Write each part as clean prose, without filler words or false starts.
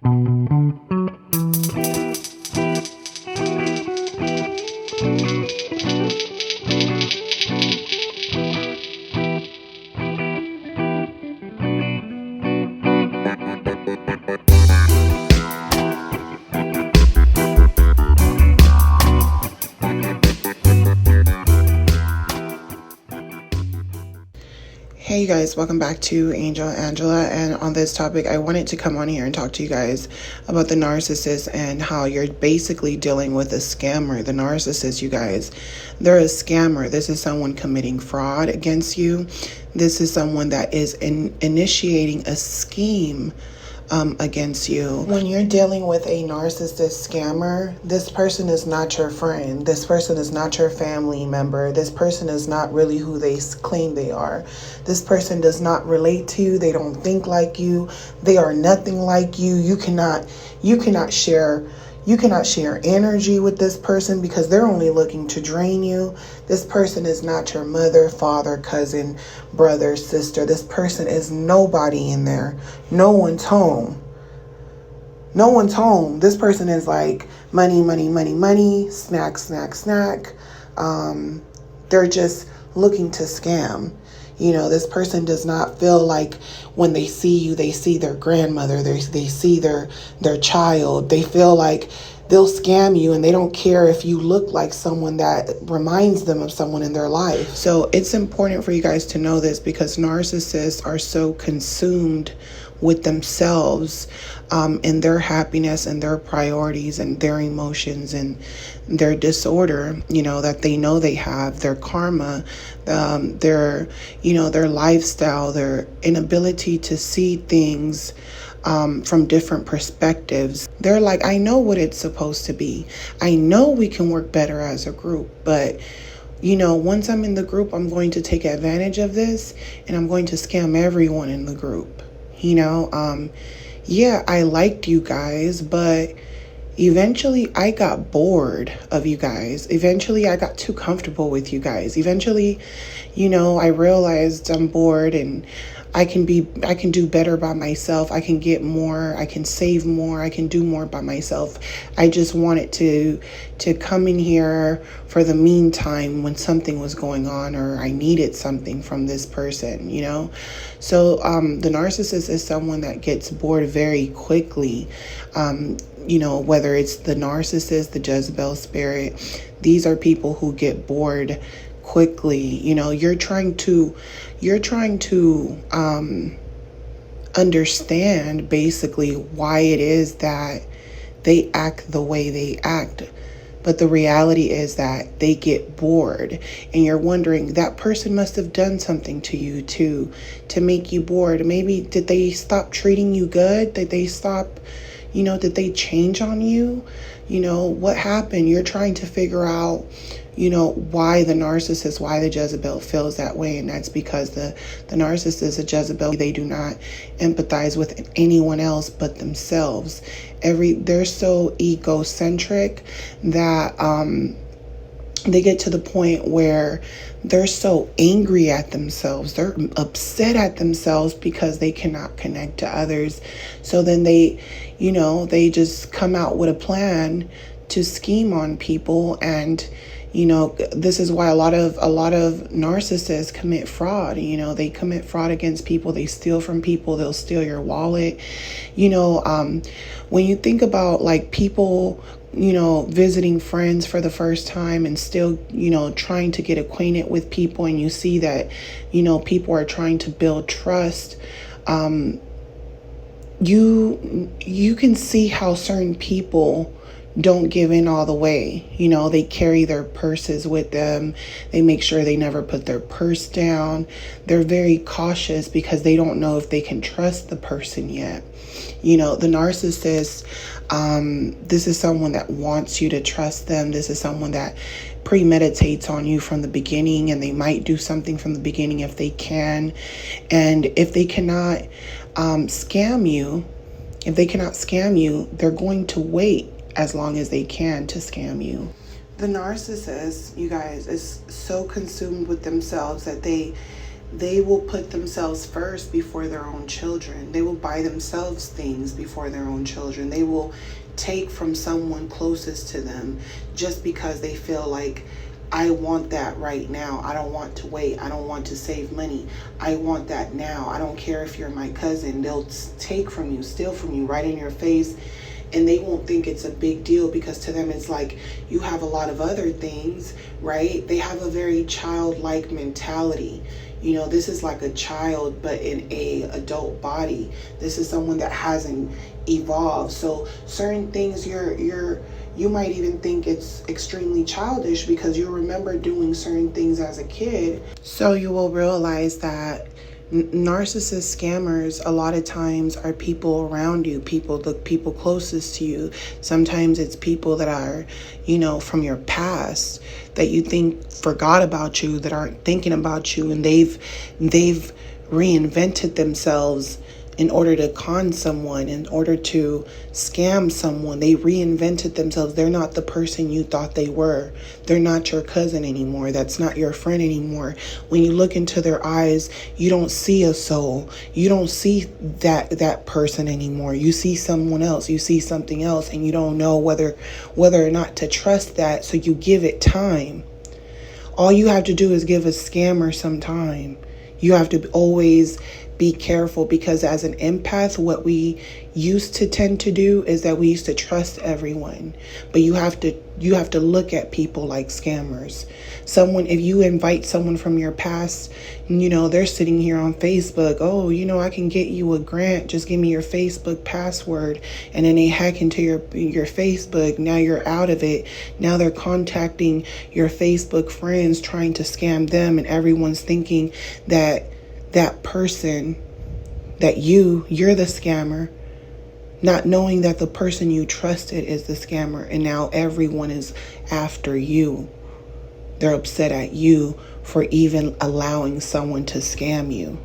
Hey you guys, welcome back to Angel Angela, and on this topic I wanted to come on here and talk to you guys about the narcissist and how you're basically dealing with a scammer. The narcissist, you guys, they're a scammer. This is someone committing fraud against you. This is someone that is initiating a scheme against you. When you're dealing with a narcissist scammer, this person is not your friend. This person is not your family member. This person is not really who they claim they are. This person does not relate to you. They don't think like you. They are nothing like you. You cannot share energy with this person because they're only looking to drain you. This person is not your mother, father, cousin, brother, sister. This person is nobody in there. No one's home. No one's home. This person is like money, money, money, money, snack, snack, snack. They're just looking to scam. You know, this person does not feel like when they see you, they see their grandmother, they see their child. They feel like they'll scam you and they don't care if you look like someone that reminds them of someone in their life. So it's important for you guys to know this because narcissists are so consumed with themselves and their happiness and their priorities and their emotions and their disorder, that they know they have, their karma, their lifestyle, their inability to see things from different perspectives. They're like, I know what it's supposed to be. I know we can work better as a group, but once I'm in the group, I'm going to take advantage of this and I'm going to scam everyone in the group. Yeah, I liked you guys, but eventually I got bored of you guys. Eventually I got too comfortable with you guys. Eventually, I realized I'm bored and I can do better by myself. I can get more, I can save more, I can do more by myself. I just wanted to come in here for the meantime when something was going on or I needed something from this person, So the narcissist is someone that gets bored very quickly. Whether it's the narcissist, the Jezebel spirit, these are people who get bored quickly. You're trying to understand basically why it is that they act the way they act. But the reality is that they get bored and you're wondering, that person must have done something to you to make you bored. Maybe did they stop treating you good? Did they stop, did they change on you? What happened? You're trying to figure out, why the narcissist, why the Jezebel feels that way. And that's because the narcissist, the Jezebel, they do not empathize with anyone else but themselves. They're so egocentric that they get to the point where they're so angry at themselves. They're upset at themselves because they cannot connect to others. So then they just come out with a plan to scheme on people. And this is why a lot of narcissists commit fraud. They commit fraud against people. They steal from people. They'll steal your wallet. When you think about like people, visiting friends for the first time and still, trying to get acquainted with people, and you see that, people are trying to build trust, you can see how certain people don't give in all the way. They carry their purses with them. They make sure they never put their purse down. They're very cautious because they don't know if they can trust the person yet. The narcissist, this is someone that wants you to trust them. This is someone that premeditates on you from the beginning, and they might do something from the beginning if they can. And if they cannot scam you, they're going to wait as long as they can to scam you. The narcissist, you guys, is so consumed with themselves that they will put themselves first before their own children. They will buy themselves things before their own children. They will take from someone closest to them just because they feel like, I want that right now. I don't want to wait. I don't want to save money. I want that now. I don't care if you're my cousin. They'll take from you, steal from you right in your face. And they won't think it's a big deal because to them it's like you have a lot of other things, right? They have a very childlike mentality. You know, this is like a child but in a adult body. This is someone that hasn't evolved. So certain things you might even think it's extremely childish because you remember doing certain things as a kid. So you will realize that narcissist scammers a lot of times are people around you, the people closest to you. Sometimes it's people that are, you know, from your past that you think forgot about you, that aren't thinking about you, and they've reinvented themselves in order to con someone, in order to scam someone. They reinvented themselves. They're not the person you thought they were. They're not your cousin anymore. That's not your friend anymore. When you look into their eyes, you don't see a soul. You don't see that person anymore. You see someone else. You see something else, and you don't know whether or not to trust that, so you give it time. All you have to do is give a scammer some time. You have to always be careful, because as an empath, what we used to tend to do is that we used to trust everyone. But you have to look at people like scammers. If you invite someone from your past, you know, they're sitting here on Facebook, oh, you know, I can get you a grant, just give me your Facebook password. And then they hack into your Facebook. Now you're out of it. Now they're contacting your Facebook friends trying to scam them, and everyone's thinking that person, that you're the scammer, not knowing that the person you trusted is the scammer. And now everyone is after you. They're upset at you for even allowing someone to scam you.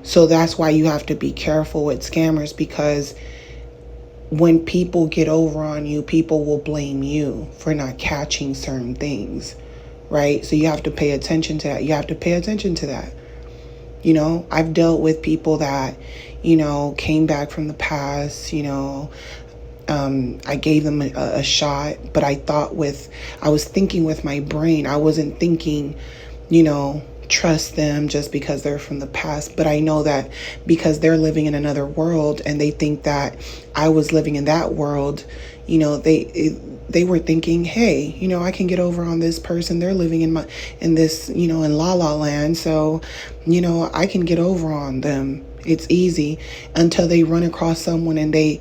So that's why you have to be careful with scammers, because when people get over on you, people will blame you for not catching certain things, right? So you have to pay attention to that. You have to pay attention to that. You know, I've dealt with people that, you know, came back from the past, you know, I gave them a shot, but I was thinking with my brain. I wasn't thinking, you know, trust them just because they're from the past. But I know that because they're living in another world and they think that I was living in that world, you know, they were thinking, hey, you know, I can get over on this person. They're living in this, you know, in La La Land. So, you know, I can get over on them. It's easy, until they run across someone and they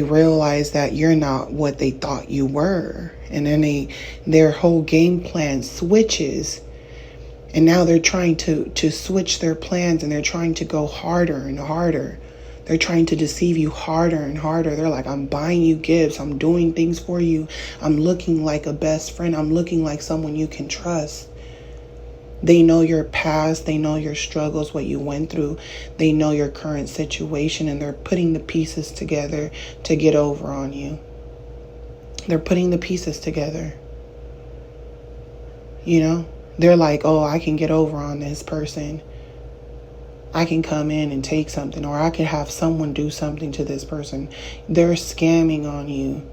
realize that you're not what they thought you were. And then their whole game plan switches. And now they're trying to switch their plans, and they're trying to go harder and harder. They're trying to deceive you harder and harder. They're like, I'm buying you gifts. I'm doing things for you. I'm looking like a best friend. I'm looking like someone you can trust. They know your past. They know your struggles, what you went through. They know your current situation, and they're putting the pieces together to get over on you. They're putting the pieces together. You know, they're like, oh, I can get over on this person. I can come in and take something, or I could have someone do something to this person. They're scamming on you.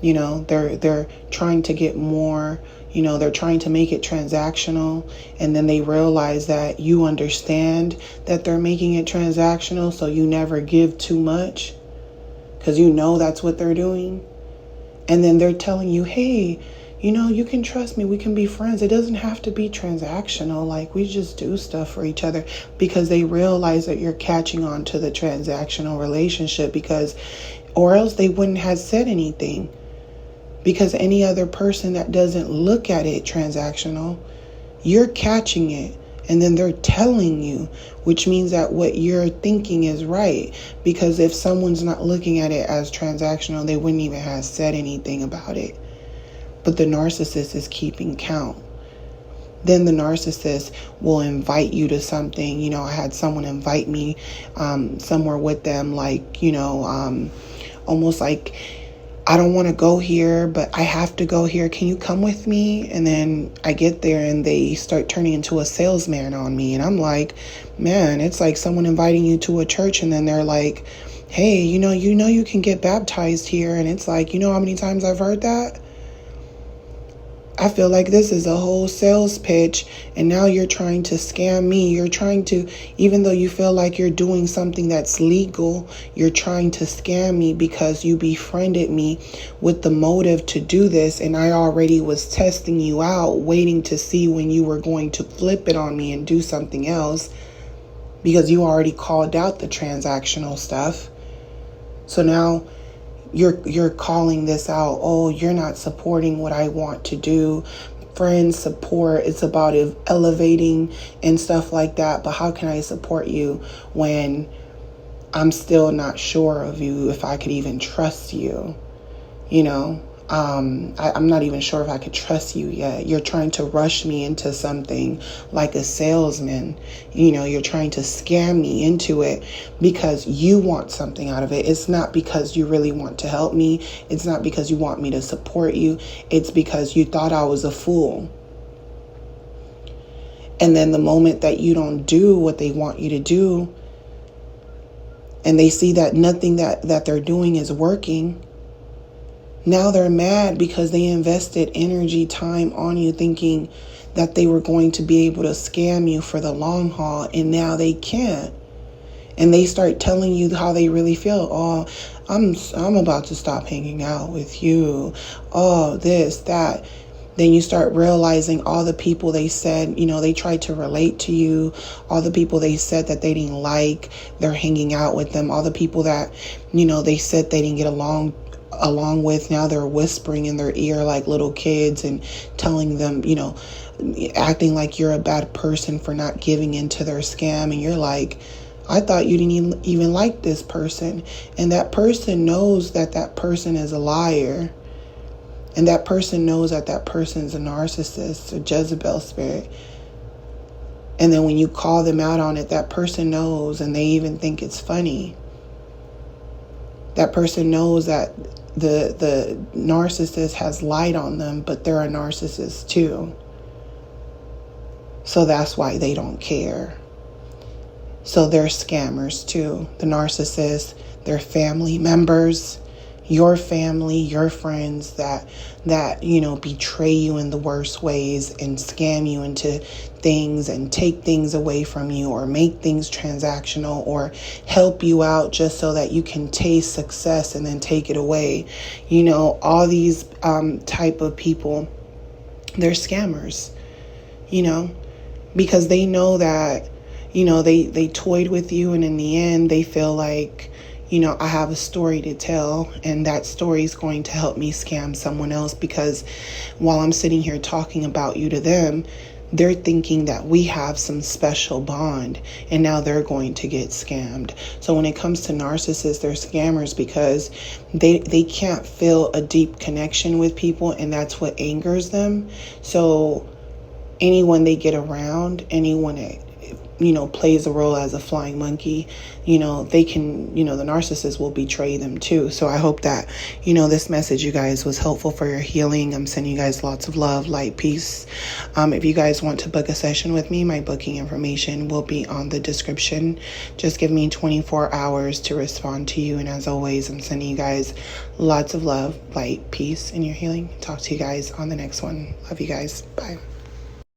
You know, they're trying to get more, you know, they're trying to make it transactional, and then they realize that you understand that they're making it transactional, so you never give too much because you know that's what they're doing. And then they're telling you, hey, you know, you can trust me. We can be friends. It doesn't have to be transactional. Like, we just do stuff for each other, because they realize that you're catching on to the transactional relationship, or else they wouldn't have said anything. Because any other person that doesn't look at it transactional, you're catching it. And then they're telling you, which means that what you're thinking is right. Because if someone's not looking at it as transactional, they wouldn't even have said anything about it. But the narcissist is keeping count. Then the narcissist will invite you to something. You know, I had someone invite me somewhere with them, like, you know, almost like I don't want to go here, but I have to go here. Can you come with me? And then I get there and they start turning into a salesman on me. And I'm like, man, it's like someone inviting you to a church and then they're like, hey, you can get baptized here. And it's like, you know how many times I've heard that? I feel like this is a whole sales pitch, and now you're trying to scam me. You're trying to, even though you feel like you're doing something that's legal, you're trying to scam me because you befriended me with the motive to do this, and I already was testing you out, waiting to see when you were going to flip it on me and do something else, because you already called out the transactional stuff. So now you're calling this out. Oh, you're not supporting what I want to do. Friends support, it's about elevating and stuff like that. But how can I support you when I'm still not sure of you, if I could even trust you? I'm not even sure if I could trust you yet. You're trying to rush me into something like a salesman. You're trying to scam me into it because you want something out of it. It's not because you really want to help me. It's not because you want me to support you. It's because you thought I was a fool. And then the moment that you don't do what they want you to do, and they see that nothing that they're doing is working, now they're mad because they invested energy, time on you, thinking that they were going to be able to scam you for the long haul, and now they can't. And they start telling you how they really feel. Oh, I'm about to stop hanging out with you. Oh, this, that. Then you start realizing all the people they said, they tried to relate to you, all the people they said that they didn't like, they're hanging out with them, all the people that, they said they didn't get along with, now they're whispering in their ear like little kids and telling them, acting like you're a bad person for not giving into their scam. And you're like, I thought you didn't even like this person. And that person knows that that person is a liar. And that person knows that that person's a narcissist, a Jezebel spirit. And then when you call them out on it, that person knows, and they even think it's funny. That person knows that the narcissist has light on them, but they're a narcissist too. So that's why they don't care. So they're scammers too. The narcissists, their family members, your family, your friends that betray you in the worst ways and scam you into things and take things away from you or make things transactional or help you out just so that you can taste success and then take it away. All these type of people, they're scammers, because they know that, they toyed with you, and in the end they feel like, I have a story to tell, and that story is going to help me scam someone else, because while I'm sitting here talking about you to them, they're thinking that we have some special bond, and now they're going to get scammed. So when it comes to narcissists, they're scammers because they can't feel a deep connection with people, and that's what angers them. So anyone they get around, anyone that plays a role as a flying monkey, they can, the narcissist will betray them too. So I hope that, this message, you guys, was helpful for your healing. I'm sending you guys lots of love, light, peace. If you guys want to book a session with me, my booking information will be on the description. Just give me 24 hours to respond to you. And as always, I'm sending you guys lots of love, light, peace in your healing. Talk to you guys on the next one. Love you guys. Bye.